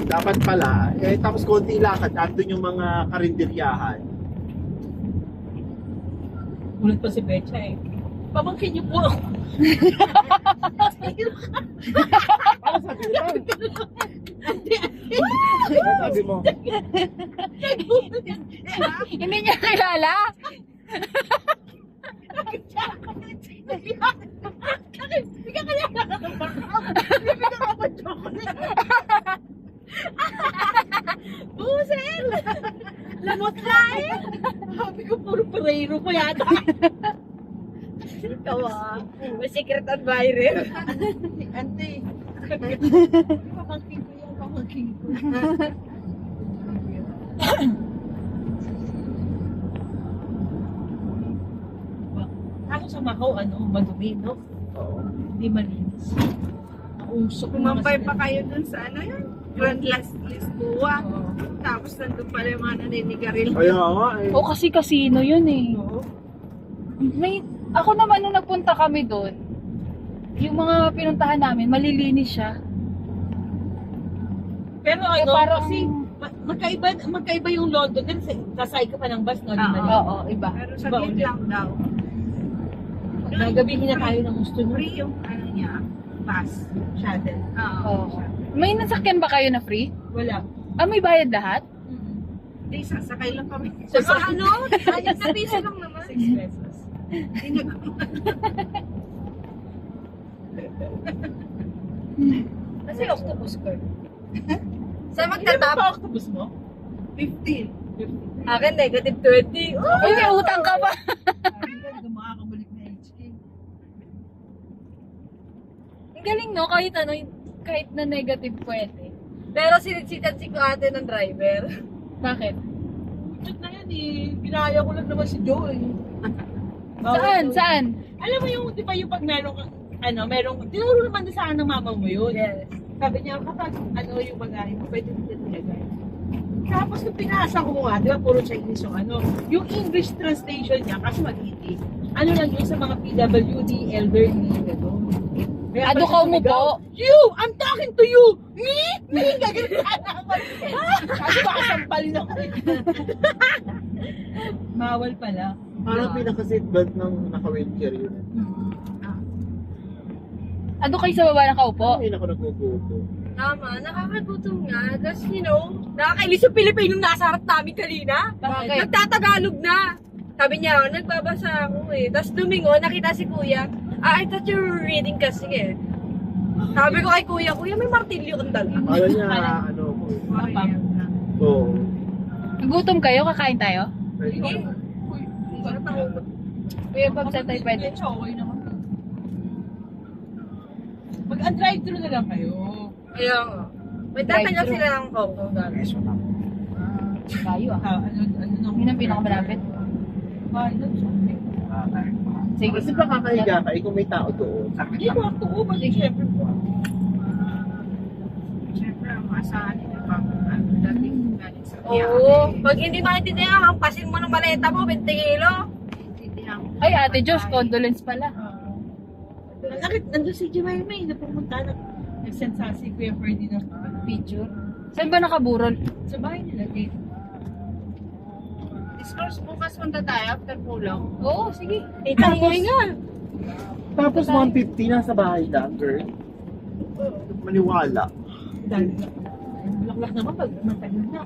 Dapat pala, tapos konti lakad, andun yung mga karinderyahan. Ulit pa si Becha eh. Pamangkin niyo po ako. Ano sabi mo? Ano sabi mo? Hindi niya kilala. Bigyan ka niya lang ako. Bigyan ka pa chocolate. Busel! Lamot lang eh. Sabi ko puro Pereiro pa yata. Ikaw ah. May secret admirer. Ante. Pamangkin ko yung pamangkin ko. Ako sa Macau, madumi, no? Oo. Hindi malinis. Nausok. Kumampay pa kayo dun sa ano yun? Grand Lisboa. Oo. Tapos nandun pala yung mga naninigaril. Kaya nga eh. O kasi casino yun eh. Oo. Ako naman nung nagpunta kami doon, yung mga pinuntahan namin, malilinis siya. Pero parang- kasi magkaiba yung London din. Sasay ka pa ng bus, no? Di ba? Oo, iba. Pero sa Iba gate ulit. lang daw. Nagabihin na tayo ng gusto nyo. Free yung ano niya, bus. Shuttle. Oo. Oo. May nasakyan ba kayo na free? Wala. May bayad lahat? Hindi, sasakay lang kami. Sasakay. Ano? Ayun na piso lang naman. 6 pesos. Hindi nagawa. Kasi octopus girl. Saan Ilan pa octopus mo? 15. 50. Akin negative 20. Uy, may utang ka pa. Hindi ka makakabalik na HK. Ang galing no, kahit na negative pwede. Pero sinisitan si ko ate ng driver. Bakit? Chat na yan eh. Binaya ko lang naman si Joe eh. Saan? Alam mo yung, di ba yung pag meron ka, tinuro naman na sa akin ng mama mo yun. Yes. Sabi niya, kapag yung bagay mo, pwede mo din nilagay. Tapos nung pinasa ko nga, di ba, puro Chinese yung English translation niya, kasi mag-iiti. Lang yun sa mga PWD, elderly, gano'n. Kaya Ado pala ka mo sumigaw, po. You! I'm talking to you! Me! Gagalitan ako. Kasi baka sampalin ako. Bawal pala. Parang pinaka-seatbelt ng naka-wheelchair yun. Ado kayo sa baba nakaupo? Hindi na ako nagpupupo. Tama, nakakagutom nga. Tapos, nakakainis yung Pilipinong nasa harap namin kanina. Bakit? Nagtatagalog na. Sabi niya, nagbabasa ako eh. Tapos lumingon, nakita si kuya. I thought you were reading kasi eh. Sabi ko kay kuya, may martilyo kang dala. Akala niya, Oo. Nagutom kayo? Kakain tayo? Pwede. Kuya, pag saan tayo pwede? Okay naman. Mag-drive-thru na lang kayo. Kaya nga. May tatanggal sila ng coco. Tayo ah. Ano Yun ang pinakamalapit. Sige. Kasi pa kakahiga ka, kung may tao doon. Hindi ko ako ubo. Siyempre po. Siyempre, ang maasahan nila pa dating galing sa Oo. Pag hindi maintindihan, hampasin mo ng maleta mo, 20 kilo. Ay, ate Josh, condolence pala. Nakit, nandun si Jemima na pumunta nag-send sa si Kuya Ferdy ng Picture. Saan ba nakaburol? sa bahay nila. Eh. Discourse bukas punta tayo after pulang. Oo, sige. Tapos, Tapos 150 nasa bahay lang, girl. Maniwala. dahil, laklak naman pag matagal na,